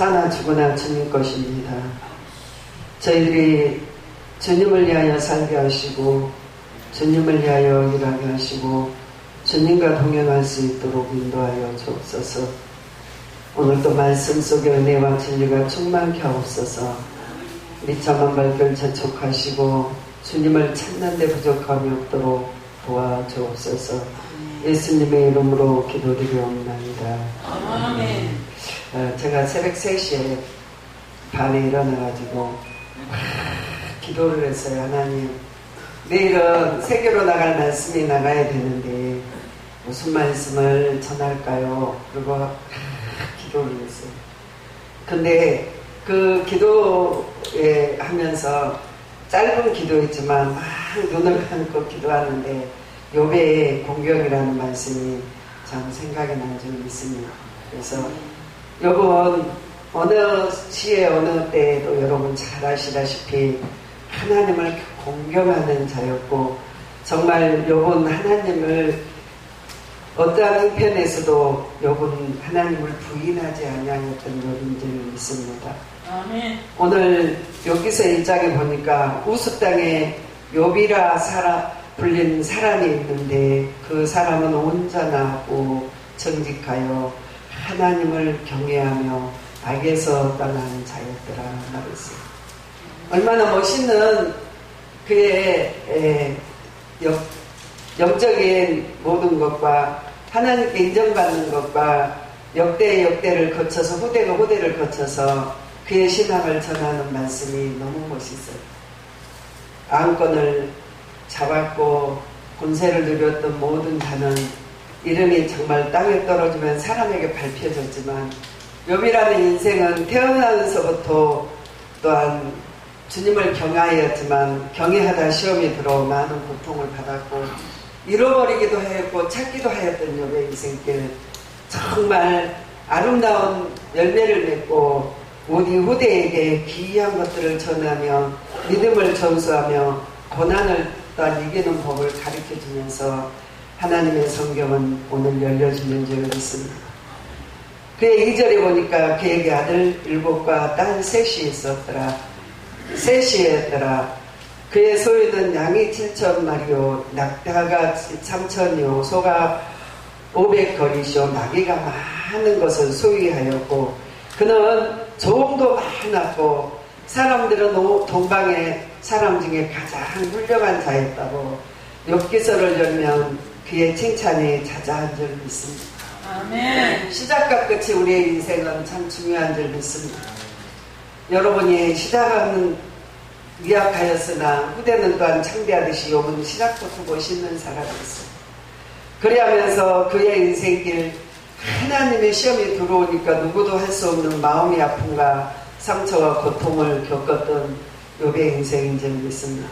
사나 죽으나 주님 것입니다. 저희들이 주님을 위하여 살게 하시고 주님을 위하여 일하게 하시고 주님과 동행할 수 있도록 인도하여 주옵소서. 오늘도 말씀 속에 은혜와 진리가 충만케 하옵소서. 미천만 발견 재촉하시고 주님을 찾는 데 부족함이 없도록 도와주옵소서. 예수님의 이름으로 기도드리옵나이다. 아멘. 제가 새벽 3시에 반에 일어나가지고 기도를 했어요. 하나님, 내일은 세계로 나갈 말씀이 나가야 되는데 무슨 말씀을 전할까요? 그리고 기도를 했어요. 근데 그 기도에 하면서 짧은 기도였지만 막 눈을 감고 기도하는데 욥의 공경이라는 말씀이 참 생각이 난 적이 있습니다. 그래서 욥은 어느 시에 어느 때에도 여러분 잘 아시다시피 하나님을 공경하는 자였고, 정말 욥은 하나님을 어떠한 형편에서도 욥은 하나님을 부인하지 아니하였던 욥인 줄 믿습니다. 아멘. 오늘 여기서 1장에 보니까 우스 땅에 욥이라 불린 사람이 있는데 그 사람은 온전하고 정직하여 하나님을 경외하며 악에서 떠난 자였더라 말했어요. 얼마나 멋있는 그의 영적인 모든 것과 하나님께 인정받는 것과 역대를 거쳐서 후대가 후대를 거쳐서 그의 신앙을 전하는 말씀이 너무 멋있어요. 왕권을 잡았고 권세를 누렸던 모든 자는 이름이 정말 땅에 떨어지면 사람에게 밟혀졌지만 욥이라는 인생은 태어나면서부터 또한 주님을 경외하였지만 경외하다 시험이 들어 많은 고통을 받았고 잃어버리기도 하였고 찾기도 하였던 욥의 인생길, 정말 아름다운 열매를 맺고 모든 후대에게 귀한 것들을 전하며 믿음을 전수하며 고난을 또한 이기는 법을 가르쳐주면서 하나님의 성경은 오늘 열려주는 줄 믿습니다. 그의 2절에 보니까 그에게 아들 7과 딸 3이 있었더라. 3이었더라. 그의 소유는 양이 7,000마리요 낙타가 3,000이요 소가 500거리시오 나귀가 많은 것을 소유하였고 그는 조음도 많았고 사람들은 동방의 사람 중에 가장 훌륭한 자였다고 욥기서를 열면 그의 칭찬이 자자한 줄 믿습니다. 아멘. 시작과 끝이 우리의 인생은 참 중요한 줄 믿습니다. 여러분이 시작은 미약하였으나 후대는 또한 창대하듯이 욥은 시작부터 멋있는 사람이었어요. 그래하면서 그의 인생길 하나님의 시험이 들어오니까 누구도 할 수 없는 마음의 아픔과 상처와 고통을 겪었던 욥의 인생인 줄 믿습니다.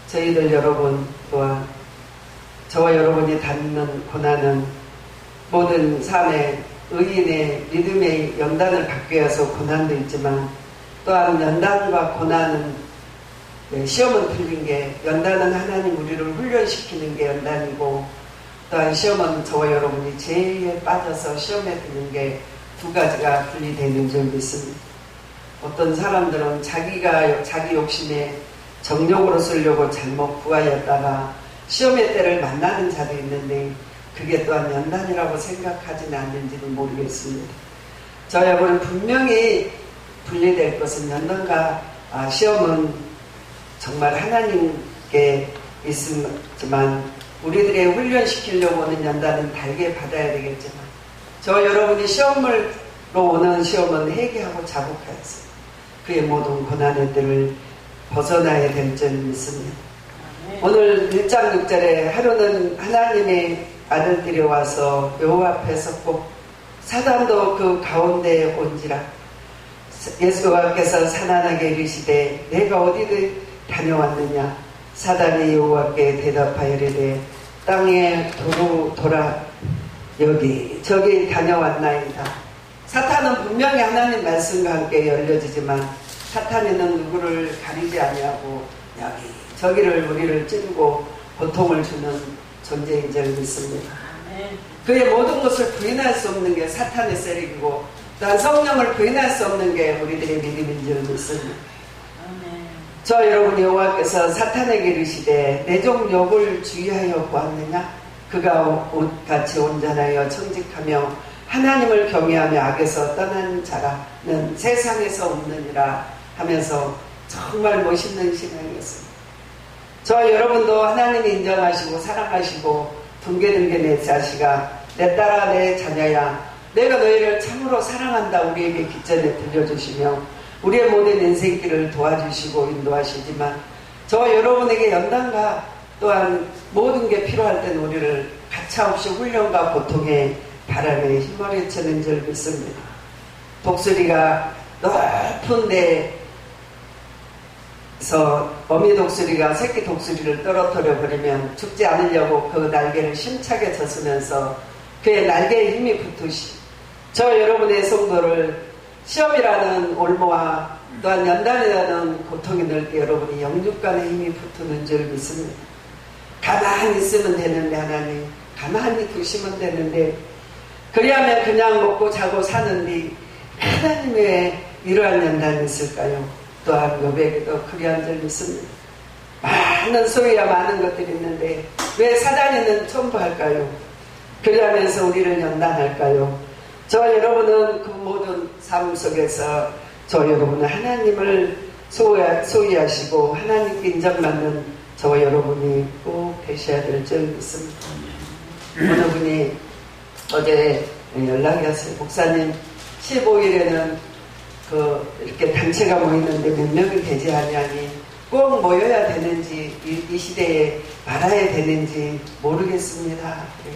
저희들 여러분 또한 저와 여러분이 닿는 고난은 모든 삶의 의인의 믿음의 연단을 받기 위해서 고난도 있지만 또한 연단과 고난은 시험은 틀린 게 연단은 하나님 우리를 훈련시키는 게 연단이고 또한 시험은 저와 여러분이 죄에 빠져서 시험에 드는 게 두 가지가 분리되는 줄 믿습니다. 어떤 사람들은 자기 욕심에 정욕으로 쓰려고 잘못 구하였다가 시험의 때를 만나는 자도 있는데 그게 또한 연단이라고 생각하지는 않는지는 모르겠습니다. 저와 여러분은 분명히 분리될 것은 연단과 시험은 정말 하나님께 있지만 우리들의 훈련시키려고 오는 연단은 달게 받아야 되겠지만 저와 여러분이 시험으로 오는 시험은 회개하고 자복하였어요. 그의 모든 고난의 뜰을 벗어나야 될 줄 믿습니다. 오늘 1장 6절에 하루는 하나님의 아들들이 와서 여호와 앞에 섰고 사단도 그 가운데에 온지라. 예수께서 산안하게 이르시되 내가 어디를 다녀왔느냐. 사단이 여호와께 대답하여 이르되 땅에 돌아 여기 저기 다녀왔나이다. 사탄은 분명히 하나님 말씀과 함께 열려지지만 사탄에는 누구를 가리지 아니하고 여기 저기를 우리를 찌르고 고통을 주는 존재인 줄 믿습니다. 그의 모든 것을 부인할 수 없는 게 사탄의 세력이고 또한 성령을 부인할 수 없는 게 우리들의 믿음인 줄 믿습니다. 저 여러분 여호와께서 사탄에게 이르시되 내 종 욥을 주의하여 보았느냐? 그가 옷같이 온전하여 청직하며 하나님을 경외하며 악에서 떠난 자라는 세상에서 없느니라 하면서 정말 멋있는 신앙이었습니다. 저 여러분도 하나님이 인정하시고 사랑하시고 둥게둥게 내 자식아, 내 딸아, 내 자녀야, 내가 너희를 참으로 사랑한다 우리에게 기전에 들려주시며 우리의 모든 인생길을 도와주시고 인도하시지만 저 여러분에게 연단과 또한 모든 게 필요할 땐 우리를 가차없이 훈련과 고통의 바람에 휘몰아치는 줄 믿습니다. 독수리가 높은 데서 어미 독수리가 새끼 독수리를 떨어뜨려 버리면 죽지 않으려고 그 날개를 힘차게 젖으면서 그의 날개에 힘이 붙듯이 저 여러분의 성도를 시험이라는 올무와 또한 연단이라는 고통이 늘 때 여러분이 영육간의 힘이 붙는 줄 믿습니다. 가만히 있으면 되는데 하나님, 가만히 두시면 되는데 그리하면 그냥 먹고 자고 사는데 하나님 왜 이러한 연단이 있을까요? 또한 욥에게도 그리한 줄 믿습니다. 많은 소리야 많은 것들이 있는데 왜 사단이는 첨부할까요? 그리하면서 우리를 연단할까요? 저 여러분은 그 모든 삶 속에서 저 여러분은 하나님을 소유하시고 하나님께 인정받는 저 여러분이 꼭 되셔야 될 줄 믿습니다. 어느 분이 어제 연락이 왔어요. 목사님 15일에는 이렇게 단체가 모이는데 몇 명이 되지 않냐니 꼭 모여야 되는지 이 시대에 말아야 되는지 모르겠습니다. 그래.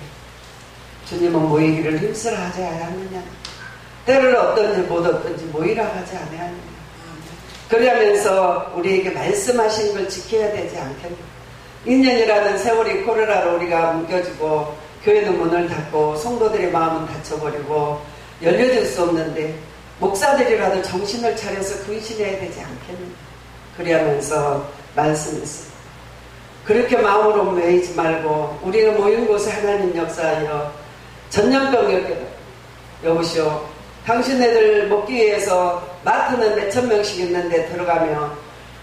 주님은 모이기를 힘쓰라 하지 않았느냐. 때를 어떤지 못 어떤지 모이라 하지 않았느냐. 그러면서 우리에게 말씀하신 걸 지켜야 되지 않겠나. 2년이라는 세월이 코로나로 우리가 뭉겨지고 교회는 문을 닫고 성도들의 마음은 닫혀버리고 열려질 수 없는데 목사들이라도 정신을 차려서 근신해야 되지 않겠나. 그러면서 말씀했어요. 그렇게 마음으로 모이지 말고 우리가 모인 곳에 하나님 역사하여 전염병 여보시오. 당신네들 먹기 위해서 마트는 몇천 명씩 있는데 들어가면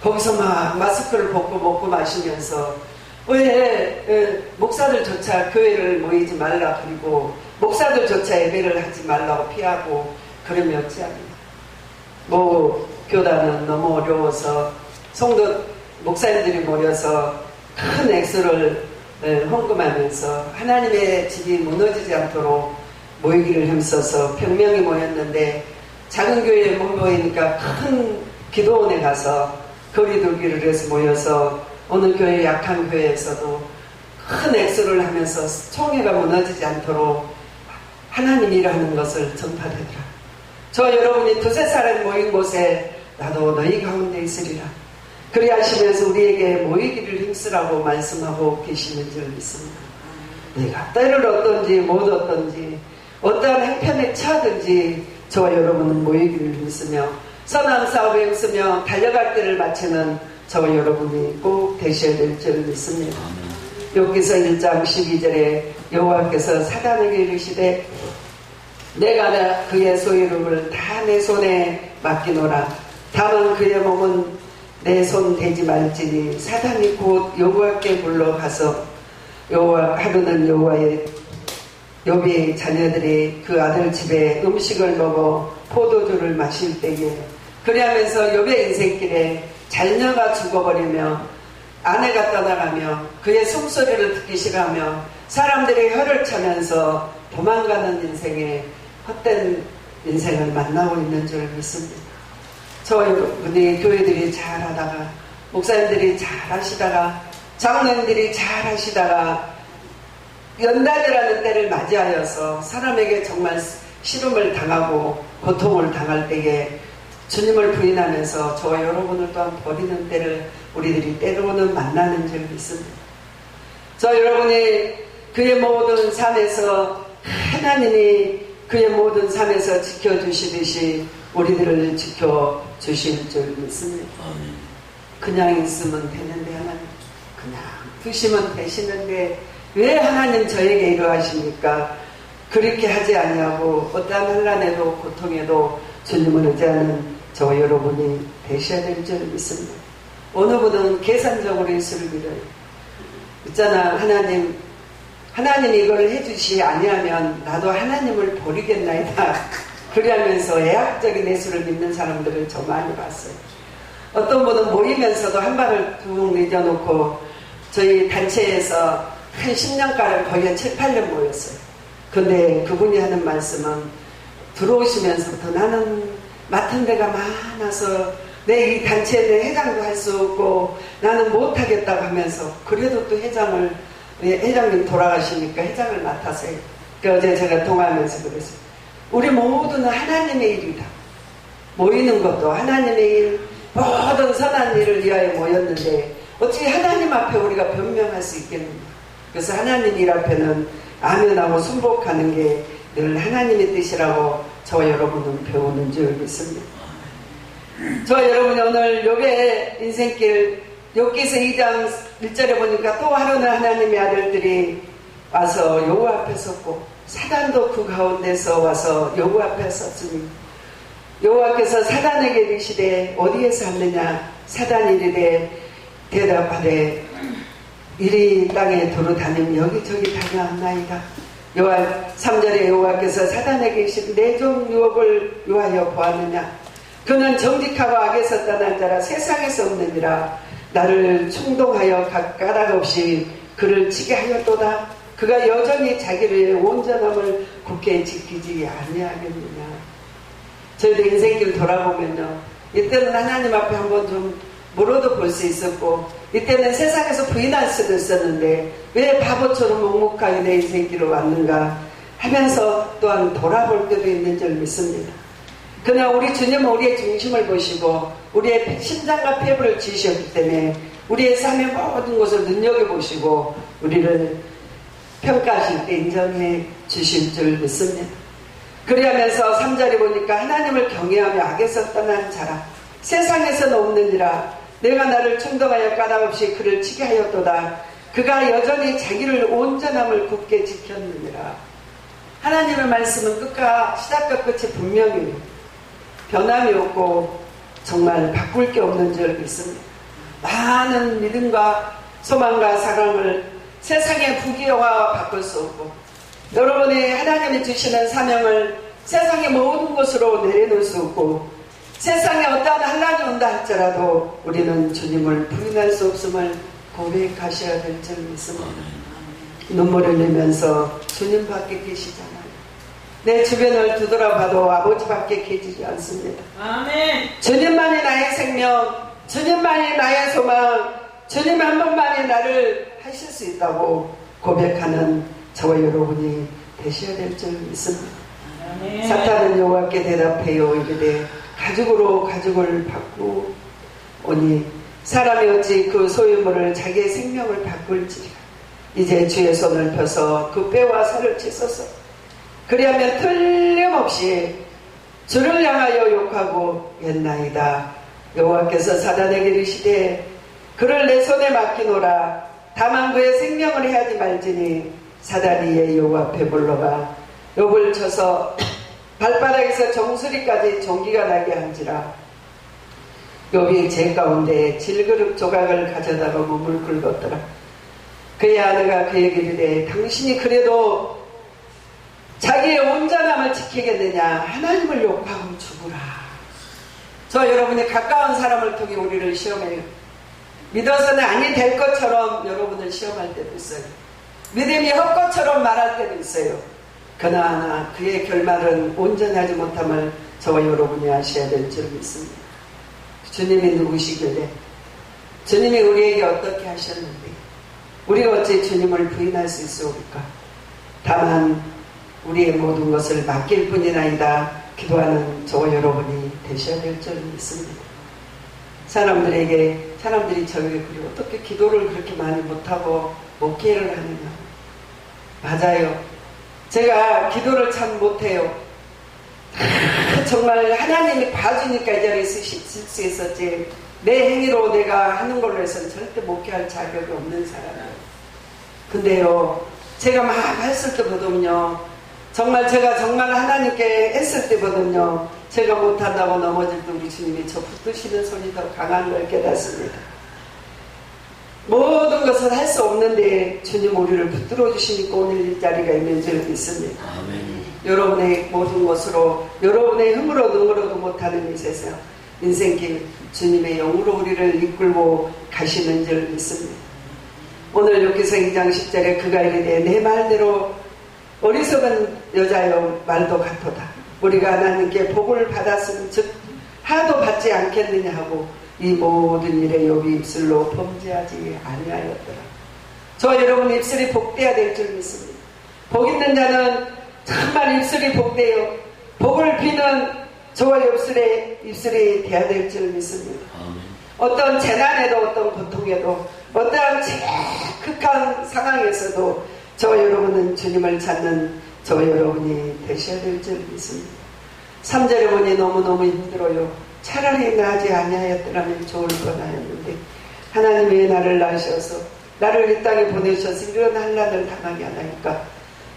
거기서 막 마스크를 벗고 먹고 마시면서 왜 목사들조차 교회를 모이지 말라 그리고 목사들조차 예배를 하지 말라고 피하고 그러면 어찌합니까? 교단은 너무 어려워서 성도 목사님들이 모여서 큰 액수를 헌금하면서 하나님의 집이 무너지지 않도록 모이기를 힘써서 병명이 모였는데 작은 교회에 못 모이니까 큰 기도원에 가서 거리두기를 해서 모여서 어느 교회 약한 교회에서도 큰 액수를 하면서 총회가 무너지지 않도록 하나님이 일하는 것을 전파되더라. 저 여러분이 두세 사람이 모인 곳에 나도 너희 가운데 있으리라. 그리 하시면서 우리에게 모이기를 힘쓰라고 말씀하고 계시는 줄 믿습니다. 내가 때를 어떤지 못 어떤지 어떠한 행편에 처하든지 저와 여러분은 모이기를 힘쓰며 선한 싸움에 힘쓰며 달려갈 때를 마치는 저와 여러분이 꼭 되셔야 될 줄 믿습니다. 욥기서 1장 12절에 여호와께서 사단에게 이르시되 내가 그의 소유를 다 내 손에 맡기노라. 다만 그의 몸은 내 손 대지 말지니 사단이 곧 여호와께 물러가서 하루는 욥의 자녀들이 그 아들 집에 음식을 먹어 포도주를 마실 때에 그리하면서 욥의 인생길에 자녀가 죽어버리며 아내가 떠나가며 그의 숨소리를 듣기 싫어하며 사람들의 혀를 차면서 도망가는 인생에 헛된 인생을 만나고 있는 줄 믿습니다. 저 여러분이 교회들이 잘하다가 목사님들이 잘하시다가 장로님들이 잘하시다가 연단이라는 때를 맞이하여서 사람에게 정말 시름을 당하고 고통을 당할 때에 주님을 부인하면서 저와 여러분을 또한 버리는 때를 우리들이 때로는 만나는 줄 믿습니다. 저 여러분이 그의 모든 삶에서 하나님이 그의 모든 삶에서 지켜주시듯이 우리들을 지켜주실 줄 믿습니다. 그냥 있으면 되는데 하나님 그냥 두시면 되시는데 왜 하나님 저에게 이러하십니까? 그렇게 하지 아니하고 어떠한 환난에도 고통에도 주님을 의지하는 저와 여러분이 되셔야 될 줄 믿습니다. 어느 분은 계산적으로 예수를 믿어요. 있잖아, 하나님이 이걸 해주시 아니하면 나도 하나님을 버리겠나이다. 그러면서 애학적인 예수를 믿는 사람들을 저 많이 봤어요. 어떤 분은 모이면서도 한 발을 툭 내려놓고 저희 단체에서 한 10년가량 거의 한 7, 8년 모였어요. 근데 그분이 하는 말씀은 들어오시면서부터 나는 맡은 데가 많아서 내 이 단체 내 회장도 할 수 없고 나는 못하겠다고 하면서 그래도 또 회장님 돌아가시니까 회장을 맡아서요. 어제 제가 통화하면서 그랬어요. 우리 모두는 하나님의 일이다. 모이는 것도 하나님의 일, 모든 선한 일을 위하여 모였는데 어떻게 하나님 앞에 우리가 변명할 수 있겠는가. 그래서 하나님 일 앞에는 아멘하고 순복하는 게 늘 하나님의 뜻이라고 저와 여러분은 배우는 줄 믿습니다. 저와 여러분이 오늘 요게 인생길 욥기서 2장 1절에 보니까 또 하루는 하나님의 아들들이 와서 여호와 앞에 섰고 사단도 그 가운데서 와서 여호와 앞에 섰으니 여호와께서 사단에게 이르시되 어디에서 왔느냐. 사단이 이르되 대답하되 이리 땅에 두루다니며 여기저기 다녀왔나이다. 3절에 여호와께서 사단에게 이르시되 내 종 유업을 위하여 보았느냐. 그는 정직하고 악에서 떠난 자라 세상에서 없느니라. 나를 충동하여 까닭 없이 그를 치게 하였도다. 그가 여전히 자기를 위해 온전함을 굳게 지키지 아니하겠느냐. 저희도 인생길 돌아보면요, 이때는 하나님 앞에 한번 좀 물어도 볼 수 있었고 이때는 세상에서 부인할 수도 있었는데 왜 바보처럼 묵묵하게 내 인생길로 왔는가 하면서 또한 돌아볼 때도 있는 줄 믿습니다. 그러나 우리 주님은 우리의 중심을 보시고 우리의 심장과 폐부를 지으셨기 때문에 우리의 삶의 모든 것을 눈여겨보시고 우리를 평가하실 때 인정해 주실 줄 믿습니다. 그리하면서 3절에 보니까 하나님을 경외하며 악에서 떠난 자라 세상에서는 없느니라. 내가 나를 충동하여 까닭없이 그를 치게 하였도다. 그가 여전히 자기를 온전함을 굳게 지켰느니라. 하나님의 말씀은 시작과 끝이 분명히 변함이 없고 정말 바꿀 게 없는 줄 믿습니다. 많은 믿음과 소망과 사랑을 세상의 부귀영화와 바꿀 수 없고 여러분이 하나님이 주시는 사명을 세상의 모든 곳으로 내려놓을 수 없고 세상에 어떠한 환난이 온다 할지라도 우리는 주님을 부인할 수 없음을 고백하셔야 될 줄 믿습니다. 눈물을 흘리면서 주님 밖에 계시잖아요. 내 주변을 뒤돌아봐도 아버지밖에 계시지 않습니다. 아멘. 주님만이 나의 생명, 주님만이 나의 소망, 주님 한 분만이 나를 하실 수 있다고 고백하는 저와 여러분이 되셔야 될 줄 믿습니다. 아멘. 사탄은 여호와께 대답해요. 이르되 가죽으로 가죽을 바꾸오니 사람이 어찌 그 소유물을 자기의 생명을 바꿀지라. 이제 주의 손을 펴서 그 뼈와 살을 찢어서 그리하면 틀림없이 주를 향하여 욕하고 있나이다. 여호와께서 사단에게 이르시되 그를 내 손에 맡기노라. 다만 그의 생명을 해하지 말지니 사단이 이에 여호와 앞에 물러가 욥을 쳐서 발바닥에서 정수리까지 종기가 나게 한지라. 욥이 제 가운데 질그릇 조각을 가져다가 몸을 긁었더라. 그의 아내가 그에게 이르되 당신이 그래도 자기의 온전함을 지키겠느냐. 하나님을 욕하고 죽으라. 저 여러분이 가까운 사람을 통해 우리를 시험해요. 믿어서는 아니 될 것처럼 여러분을 시험할 때도 있어요. 믿음이 헛것처럼 말할 때도 있어요. 그러나 그의 결말은 온전히 하지 못함을 저와 여러분이 아셔야 될 줄 믿습니다. 주님이 누구시길래 주님이 우리에게 어떻게 하셨는데 우리가 어찌 주님을 부인할 수 있으리까. 다만 우리의 모든 것을 맡길 뿐이나이다 기도하는 저와 여러분이 되셔야 될 줄 믿습니다. 사람들이 저에게 그리고 어떻게 기도를 그렇게 많이 못하고 목회를 하느냐. 맞아요. 제가 기도를 참 못해요. 정말 하나님이 봐주니까 이 자리에 있을 수 있었지 내 행위로 내가 하는 걸로 해서는 절대 목회할 자격이 없는 사람이에요. 근데요 제가 막 했을 때 보면요 정말 제가 정말 하나님께 애쓸 때거든요. 제가 못한다고 넘어질 때 우리 주님이 저 붙드시는 손이 더 강한 걸 깨닫습니다. 모든 것을 할 수 없는데 주님 우리를 붙들어 주시니까 오늘 이 자리가 있는 줄 믿습니다. 아멘. 여러분의 모든 것으로 여러분의 힘으로 능으로도 못하는 이 세상 인생길 주님의 영으로 우리를 이끌고 가시는 줄 믿습니다. 오늘 여기서 2장 10절에 그가 이르되 내 말대로 어리석은 여자여 말도 같도다. 우리가 하나님께 복을 받았으면 즉 하도 받지 않겠느냐 하고 이 모든 일에 욥이 입술로 범죄하지 아니하였더라. 저 여러분 입술이 복돼야 될 줄 믿습니다. 복 있는 자는 정말 입술이 복돼요. 복을 비는 저와 입술이 돼야 될 줄 믿습니다. 어떤 재난에도 어떤 고통에도 어떠한 극한 상황에서도 저와 여러분은 주님을 찾는 저와 여러분이 되셔야 될 줄 믿습니다. 3절에 보니 너무너무 힘들어요. 차라리 나지 아니하였더라면 좋을 뻔하였는데 하나님이 나를 낳으셔서 나를 이 땅에 보내셔서 이런 환난을 당하게 하나니까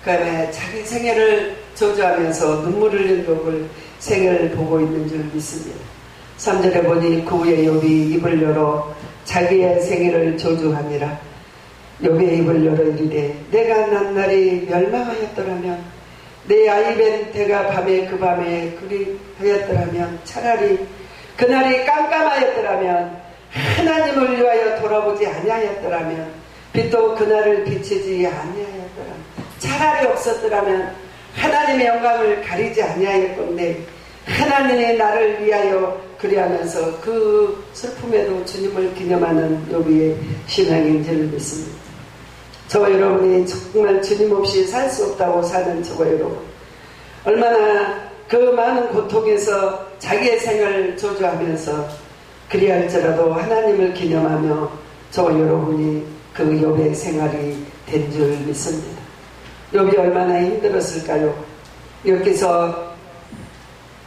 그 다음에 자기 생애를 저주하면서 눈물 흘린 욥을 생애를 보고 있는 줄 믿습니다. 3절에 보니 그 후에 욥이 입을 열어 자기의 생애를 저주하니라. 욥의 입을 열어 이르되 내가 난 날이 멸망하였더라면 내 아이벤 때가 밤에 그 밤에 그리하였더라면 차라리 그날이 깜깜하였더라면 하나님을 위하여 돌아보지 아니하였더라면 빛도 그날을 비치지 아니하였더라면 차라리 없었더라면 하나님의 영광을 가리지 아니하였건대 하나님의 나를 위하여 그리하면서 그 슬픔에도 주님을 기념하는 욥의 신앙인 줄 믿습니다. 저와 여러분이 정말 주님 없이 살 수 없다고 사는 저와 여러분 얼마나 그 많은 고통에서 자기의 생을 저주하면서 그리할지라도 하나님을 기념하며 저와 여러분이 그 욥의 생활이 된 줄 믿습니다. 욥이 얼마나 힘들었을까요? 여기서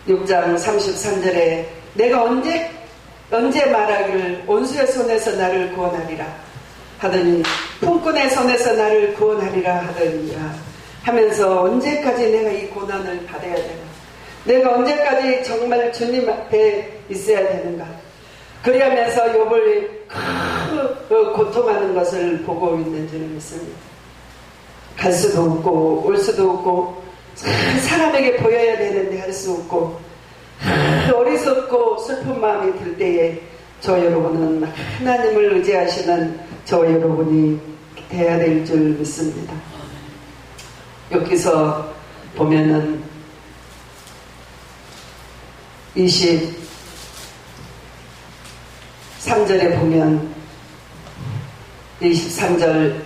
6장 33절에 내가 언제 말하기를 온수의 손에서 나를 구원하리라 하더니 품꾼의 손에서 나를 구원하리라 하더니라 하면서 언제까지 내가 이 고난을 받아야 되나? 내가 언제까지 정말 주님 앞에 있어야 되는가? 그리하면서 욥을 그 고통하는 것을 보고 있는 줄 믿습니다. 갈 수도 없고 올 수도 없고 사람에게 보여야 되는데 할 수 없고 어리석고 슬픈 마음이 들 때에 저 여러분은 하나님을 의지하시는 저 여러분이 돼야 될 줄 믿습니다. 여기서 보면은 23절에 보면 23장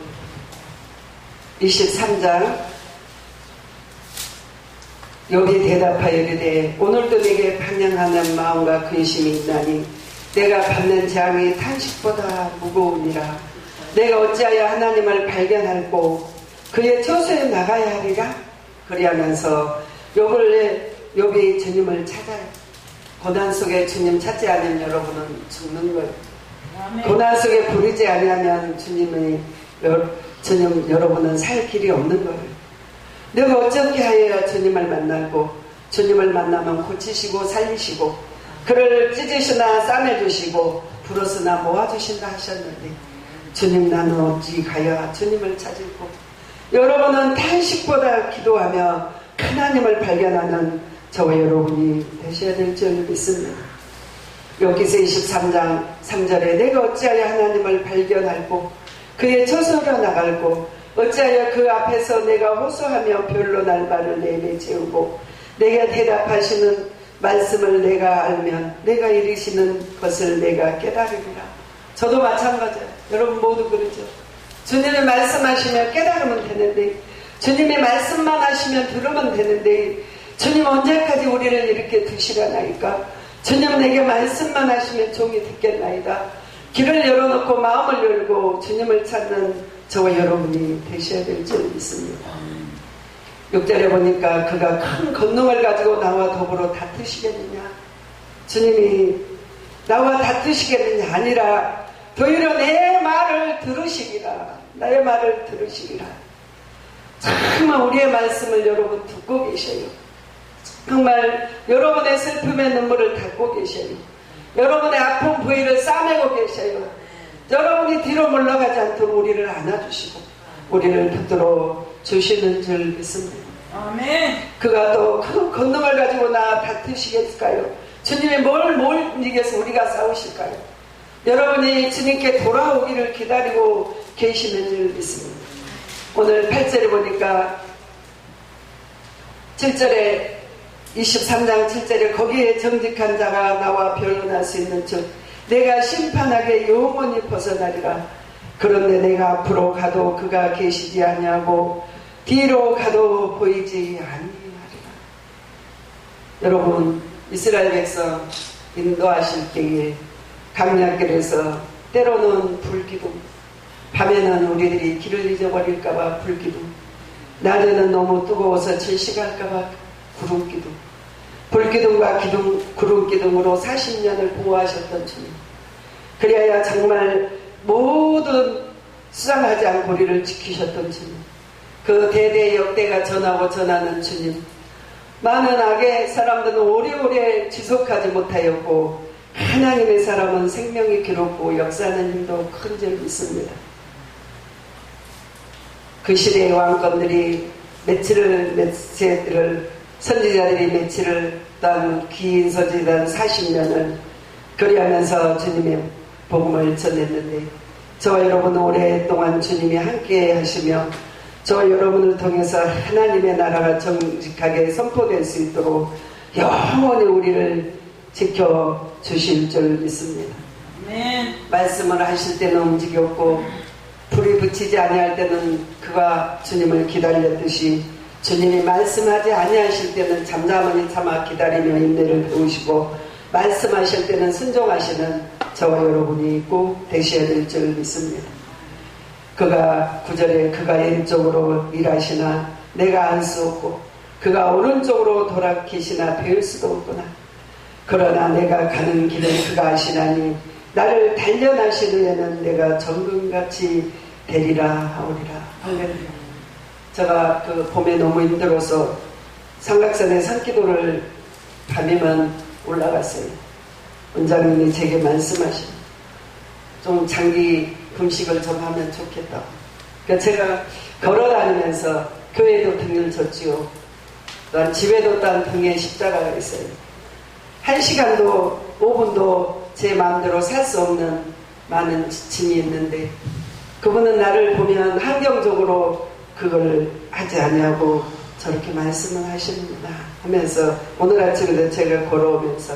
욥이 대답하여 이르되 오늘도 내게 반영하는 마음과 근심이 있나니 내가 받는 재앙이 탄식보다 무거우니라. 내가 어찌하여 하나님을 발견하고 그의 처소에 나가야 하리라. 그리하면서 욥이 주님을 찾아요. 고난 속에 주님 찾지 않으면 여러분은 죽는 거예요. 고난 속에 부르지 아니하면 주님 여러분은 살 길이 없는 거예요. 내가 어떻게 하여야 주님을 만나고 주님을 만나면 고치시고 살리시고 그를 찢으시나 싸매주시고 부르시나 모아주신다 하셨는데 주님 나는 어찌 가야 주님을 찾을고 여러분은 탄식보다 기도하며 하나님을 발견하는 저와 여러분이 되셔야 될 줄 믿습니다. 여기서 23장 3절에 내가 어찌하여 하나님을 발견하고 그의 처소로 나갈고 어찌하여 그 앞에서 내가 호소하며 별로 날마를 내내 채우고 내가 대답하시는 말씀을 내가 알면 내가 이르시는 것을 내가 깨달으리라. 저도 마찬가지예요. 여러분 모두 그러죠. 주님이 말씀하시면 깨달으면 되는데 주님이 말씀만 하시면 들으면 되는데 주님 언제까지 우리를 이렇게 두시려나이까? 주님 내게 말씀만 하시면 종이 듣겠나이다. 길을 열어놓고 마음을 열고 주님을 찾는 저와 여러분이 되셔야 될 줄 믿습니다. 6절에 보니까 그가 큰 권능을 가지고 나와 더불어 다투시겠느냐? 주님이 나와 다투시겠느냐? 아니라 도리어 내 말을 들으시기라. 나의 말을 들으시기라. 정말 우리의 말씀을 여러분 듣고 계셔요. 정말 여러분의 슬픔의 눈물을 닦고 계셔요. 여러분의 아픈 부위를 싸매고 계셔요. 여러분이 뒤로 물러가지 않도록 우리를 안아주시고 우리를 붙들어 주시는 줄 믿습니다. 아멘. 그가 또 큰 권능을 가지고 나 다투시겠을까요? 주님이 뭘 이겨서 우리가 싸우실까요? 여러분이 주님께 돌아오기를 기다리고 계시는 줄 믿습니다. 오늘 8절에 보니까 7절에 23장 7절에 거기에 정직한 자가 나와 변론할 수 있는 즉 내가 심판하게 영원히 벗어나리라. 그런데 내가 앞으로 가도 그가 계시지 아니하고 뒤로 가도 보이지 아니하리라. 여러분 이스라엘 백성 인도하실 때에 강약길에서 때로는 불기둥, 밤에는 우리들이 길을 잊어버릴까봐 불기둥, 낮에는 너무 뜨거워서 질식할까봐 구름기둥, 불기둥과 구름기둥으로 40년을 보호하셨던 주님, 그리하여 정말 모든 수상하지 않고 우리를 지키셨던 주님, 그 대대 역대가 전하고 전하는 주님, 많은 악의 사람들은 오래오래 지속하지 못하였고 하나님의 사람은 생명이 길었고 역사하는 힘도 큰 줄 믿습니다. 그 시대의 왕권들이 매치를 선지자들이 매치를 딴 긴 선지자는 40년을 그리하면서 주님의 복음을 전했는데 저와 여러분 오랫동안 주님이 함께 하시며 저와 여러분을 통해서 하나님의 나라가 정직하게 선포될 수 있도록 영원히 우리를 지켜주실 줄 믿습니다. 아멘. 말씀을 하실 때는 움직였고 불이 붙이지 아니할 때는 그가 주님을 기다렸듯이 주님이 말씀하지 아니하실 때는 잠잠하니 참아 기다리며 인내를 배우시고 말씀하실 때는 순종하시는 저와 여러분이 꼭 되셔야 될 줄 믿습니다. 그가 9절에 그가 왼쪽으로 일하시나 내가 알 수 없고 그가 오른쪽으로 돌아키시나 배울 수도 없구나. 그러나 내가 가는 길을 그가 아시나니 나를 단련하신 후에는 내가 정금같이 되리라 하오리라. 할렐루야. 제가 그 봄에 너무 힘들어서 삼각산에 산기도를 밤에만 올라갔어요. 원장님이 제게 말씀하신 좀 장기 금식을 좀 하면 좋겠다. 그러니까 제가 걸어다니면서 교회도 등을 졌지요. 또한 집에도 딴 등에 십자가가 있어요. 1시간도 5분도 제 마음대로 살 수 없는 많은 지침이 있는데 그분은 나를 보면 환경적으로 그걸 하지 않냐고 저렇게 말씀을 하시는구나 하면서 오늘 아침에도 제가 걸어오면서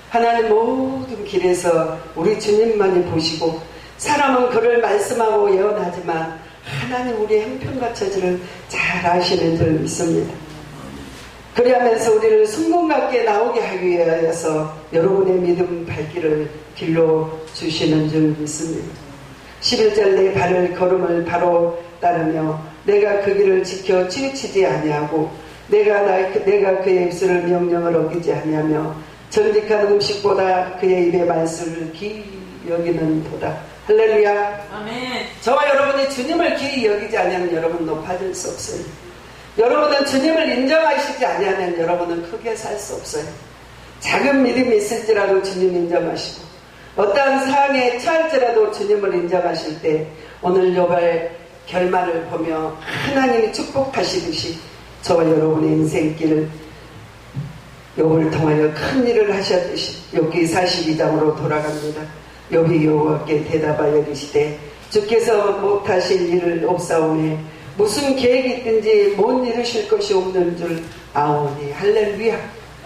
하나님 모든 길에서 우리 주님만이 보시고 사람은 그를 말씀하고 예언하지만 하나님 우리의 형편과 처지를 잘 아시는 줄 믿습니다. 그리하면서 우리를 성공답게 나오게 하기 위하여서 여러분의 믿음 발길을 길러 주시는 줄 믿습니다. 11절 내 발을 걸음을 바로 따르며 내가 그 길을 지켜 치우치지 아니하고 내가 그의 입술을 명령을 어기지 아니하며 정직한 음식보다 그의 입의 말씀을 기이 여기는 도다. 할렐루야. 아멘. 저와 여러분이 주님을 기이 여기지 않으면 여러분 높아질 수 없어요. 여러분은 주님을 인정하시지 않으면 여러분은 크게 살 수 없어요. 작은 믿음이 있을지라도 주님 인정하시고 어떠한 상황에 처할지라도 주님을 인정하실 때 오늘 욥의 결말을 보며 하나님이 축복하시듯이 저와 여러분의 인생길 욥을 통하여 큰 일을 하셨듯이 욥기 42장으로 돌아갑니다. 욥이 여호와께 대답하여 이르시되 주께서 못하실 일을 없사오니 무슨 계획이 있든지 못 이루실 것이 없는 줄 아오니. 할렐루야.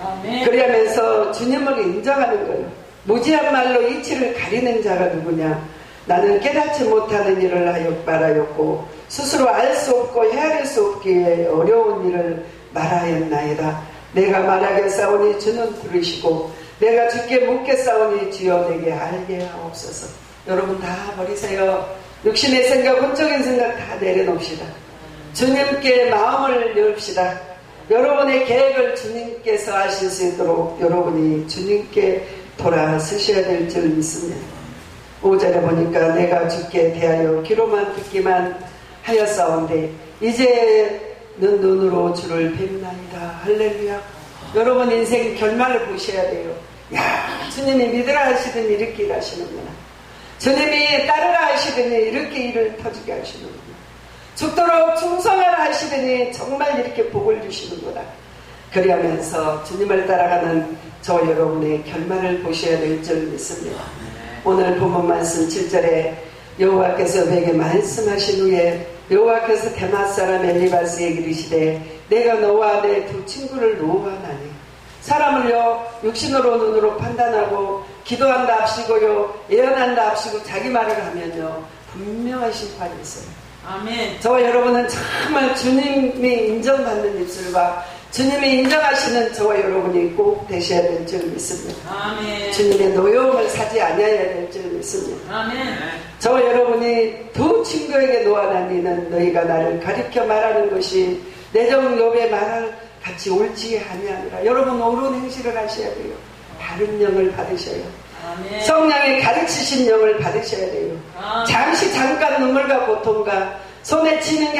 아멘. 그러면서 주님을 인정하는 거예요. 무지한 말로 이치를 가리는 자가 누구냐. 나는 깨닫지 못하는 일을 하여 말하였고 스스로 알 수 없고 헤아릴 수 없기에 어려운 일을 말하였나이다. 내가 말하겠사오니 주는 들으시고 내가 주께 묻겠사오니 주여 내게 알게 하옵소서. 여러분 다 버리세요. 육신의 생각, 혼적인 생각 다 내려놓읍시다. 주님께 마음을 열읍시다. 여러분의 계획을 주님께서 하실 수 있도록 여러분이 주님께 돌아서셔야 될 줄 믿습니다. 5절에 보니까 내가 주께 대하여 귀로만 듣기만 하였사온데 이제 눈으로 주를 뵙나이다. 할렐루야. 여러분 인생 결말을 보셔야 돼요. 야, 주님이 믿으라 하시더니 이렇게 일하시는구나. 주님이 따르라 하시더니 이렇게 일을 터지게 하시는구나. 죽도록 충성하라 하시더니 정말 이렇게 복을 주시는구나. 그리하면서 주님을 따라가는 저 여러분의 결말을 보셔야 될 줄 믿습니다. 오늘 본문 말씀 7절에 여호와께서 내게 말씀하신 후에 여호와께서 데마스 사람 엘리바스에게 이르시되 내가 너와 내 두 친구를 노하나니 사람을요 육신으로 눈으로 판단하고 기도한다 합시고요 예언한다 합시고 자기 말을 하면요 분명한 심판이 있어요. 아멘. 저와 여러분은 정말 주님이 인정받는 입술과 주님이 인정하시는 저와 여러분이 꼭 되셔야 될 줄 믿습니다. 아멘. 주님의 노여움을 사지 아니해야 될 줄 믿습니다. 아멘. 저와 여러분이 두 친구에게 놓아다니는 너희가 나를 가리켜 말하는 것이 내정 욥의 말을 같이 옳지 아니하니라. 여러분 옳은 행실을 하셔야 돼요. 바른 영을 받으셔요. 아멘. 성령의 가르치신 영을 받으셔야 돼요. 잠시 잠깐 눈물과 고통과 손에 쥐는 게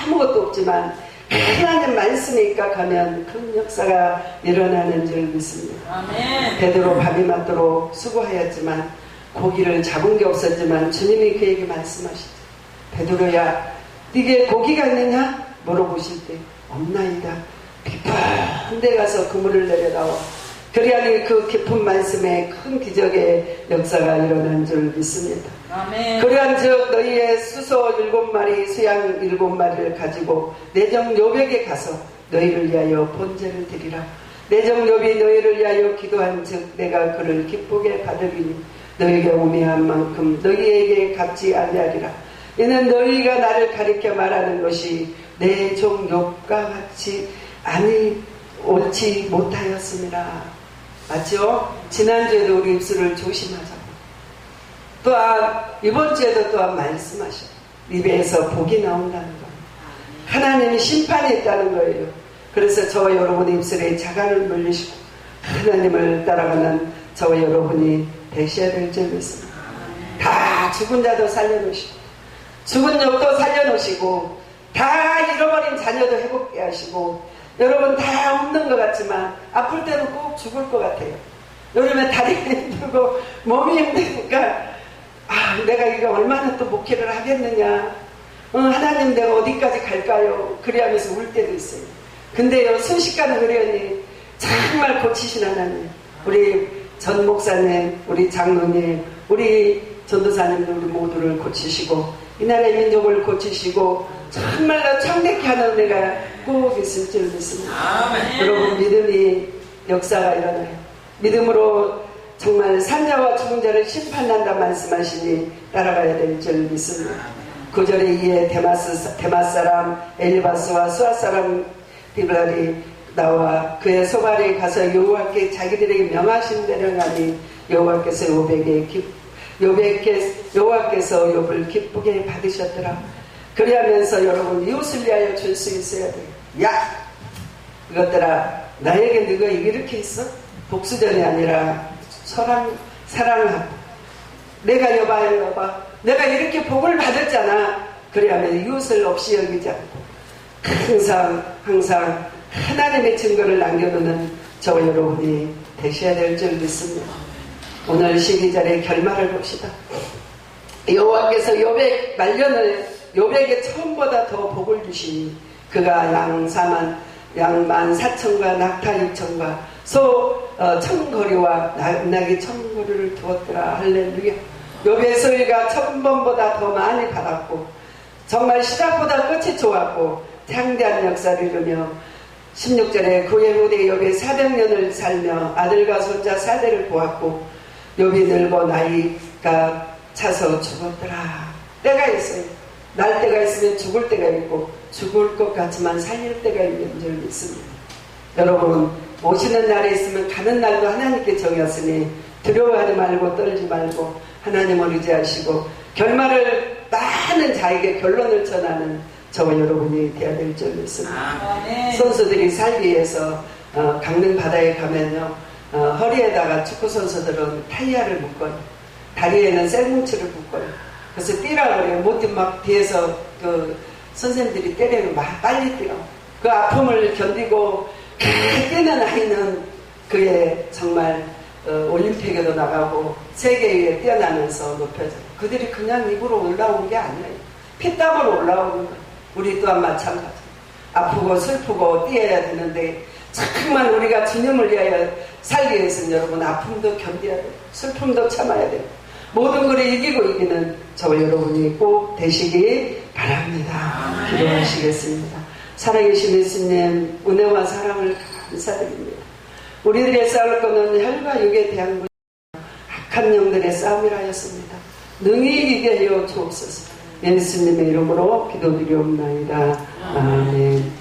아무것도 없지만 하나님 말씀에 입각하면 큰 역사가 일어나는 줄 믿습니다. 아멘. 베드로 밤이 맞도록 수고하였지만 고기를 잡은 게 없었지만 주님이 그에게 말씀하시죠. 베드로야 네게 고기가 있느냐? 물어보실 때 없나이다. 깊은 데 가서 그물을 내려다오. 그리하니 그 깊은 말씀에 큰 기적의 역사가 일어난 줄 믿습니다. 아멘. 그러한즉 너희의 수소 7마리 수양 7마리를 가지고 내정 욥에게 가서 너희를 위하여 번제를 드리라. 내정 욥이 너희를 위하여 기도한즉 내가 그를 기쁘게 받으리니 너희에게 오매한 만큼 너희에게 갚지 아니하리라. 이는 너희가 나를 가리켜 말하는 것이 내 종 욥과 같이 옳지 못하였습니다. 맞죠? 지난주에도 우리 입술을 조심하자고. 또한 이번 주에도 또한 말씀하셔. 입에서 복이 나온다는 거예요. 하나님이 심판이 있다는 거예요. 그래서 저와 여러분의 입술에 자간을 물리시고 하나님을 따라가는 저와 여러분이 되셔야 될 줄 믿습니다. 다 죽은 자도 살려놓으시고 죽은 욥도 살려놓으시고 다 잃어버린 자녀도 회복해 하시고 여러분 다 없는 것 같지만 아플 때는 꼭 죽을 것 같아요. 여름에 다리가 힘들고 몸이 힘드니까 내가 이거 얼마나 또 목회를 하겠느냐. 하나님 내가 어디까지 갈까요? 그리하면서 울 때도 있어요. 근데요 순식간에 그러니 정말 고치신 하나님, 우리 전 목사님, 우리 장로님, 우리 전도사님들 우리 모두를 고치시고 이 나라의 민족을 고치시고 정말로 창대케 하는 은혜가 꼭 있을 줄 믿습니다. 아멘. 여러분 믿음이 역사가 일어나요. 믿음으로 정말 산자와 죽은 자를 심판한다 말씀하시니 따라가야 될 줄 믿습니다. 9절에 이에 데마스 사람 엘리바스와 수아 사람 디발이 나와 그의 소발에 가서 여호와께 자기들에게 명하신 대로 하니 여호와께서 여호와께서 욥을 기쁘게 받으셨더라. 그리하면서 여러분 이웃을 위하여 줄 수 있어야 돼요. 야! 이것들아 나에게 너가 이렇게 했어? 복수전이 아니라 사랑하고 내가 여봐 내가 이렇게 복을 받았잖아. 그리하면 이웃을 없이 여기지 않고 항상 하나님의 증거를 남겨두는 저와 여러분이 되셔야 될 줄 믿습니다. 오늘 12절의 결말을 봅시다. 여호와께서 욥의 말년을 욥에게 처음보다 더 복을 주시니 그가 양 14,000과 낙타 6,000과 소 1,000거리와 낙이 1,000거리를 두었더라. 할렐루야. 욥의 소유가 1,000번보다 더 많이 받았고 정말 시작보다 끝이 좋았고 창대한 역사를 이루며 16절에 그의 후대 욥이 400년을 살며 아들과 손자 4대를 보았고 욥이 늙어 나이가 차서 죽었더라. 때가 있어요. 날 때가 있으면 죽을 때가 있고 죽을 것 같지만 살릴 때가 있는 줄 믿습니다. 여러분 오시는 날에 있으면 가는 날도 하나님께 정했으니 두려워하지 말고 떨지 말고 하나님을 의지하시고 결말을 많은 자에게 결론을 전하는 저와 여러분이 되어야 될 줄 믿습니다. 선수들이 살기 위해서 강릉 바다에 가면요 허리에다가 축구 선수들은 타이어를 묶어요. 다리에는 셀뭉치를 묶어요. 그래서 뛰라 그래요. 못 뛰면 막 뒤에서 그 선생님들이 때리면 막 빨리 뛰라. 그 아픔을 견디고 뛰는 아이는 그의 정말 올림픽에도 나가고 세계에 뛰어나면서 높여져. 그들이 그냥 입으로 올라온 게 아니에요. 피땀으로 올라오는 거예요. 우리 또한 마찬가지. 아프고 슬프고 뛰어야 되는데 정말 우리가 주님을 위하여 살기 위해서는 여러분 아픔도 견뎌야 돼요. 슬픔도 참아야 돼요. 모든 걸 이기고 이기는 저와 여러분이 꼭 되시기 바랍니다. 기도하시겠습니다. 살아계신 예수님 은혜와 사랑을 감사드립니다. 우리들의 싸울 것은 혈과 육에 대한 악한 영들의 싸움이라 하였습니다. 능히 이기게 하여 주옵소서. 예수님의 이름으로 기도드리옵나이다. 아멘.